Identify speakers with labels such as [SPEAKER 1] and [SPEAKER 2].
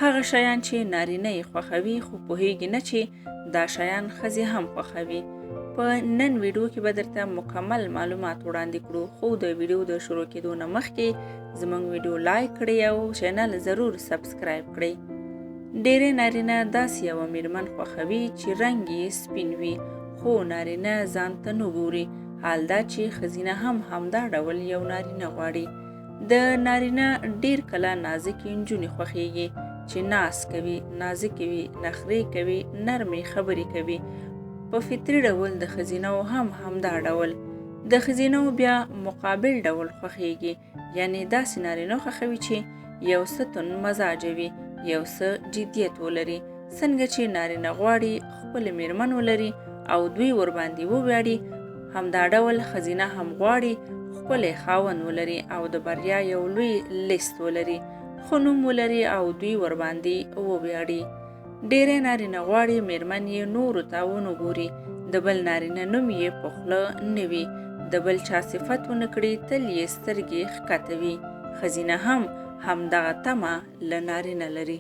[SPEAKER 1] هغه شیان چې نارینه یې خوښوي خو پوهیږي نه چې دا شیان ښځې هم خوښوي. په نن ویډیو کې به درته مکمل معلومات وړاندې کړو، خو د ویډیو د شروع کېدو نه مخکې زموږ ویډیو لایک کړئ او چینل ضرور سبسکرایب کړئ. ډېری نارینه داسې یوه میرمن خوښوي چې رنګ یې سپین وي، خو نارینه ځان ته نه ګوري. حال دا چې ښځینه هم همدا ډول یو نارینه غواړي. د نارینه ډېر کله نازکې نجونې خوښیږي چې ناز کوي، نازکې وي، نخرې کوي، نرمې خبرې کوي. په فطري ډول د ښځینه‌و هم همدا ډول. د ښځینه‌و بیا مقابل ډول خوښیږي، یعنی داسې نارینه خوښوي چې یو څه توند مزاجه وي، یو څه جدیت ولري. څنګه چې نارینه غواړي خپل میرمن ولري او دوی ورباندې وویاړي، همدا ډول ښځینه هم غواړي ښکلی خاوند ولري او د بریا یو لوی لیست ولري، ښه نوم ولري او دوی ورباندې وویاړي. ډېری نارینه غواړي میرمن یې نورو ته ونه ګوري، د بل نارینه نوم یې په خوله نه وي، د بل چا صفت ونه کړي تل یې سترګې ښکته وي. ښځینه هم همدغه تمه له نارینه لري.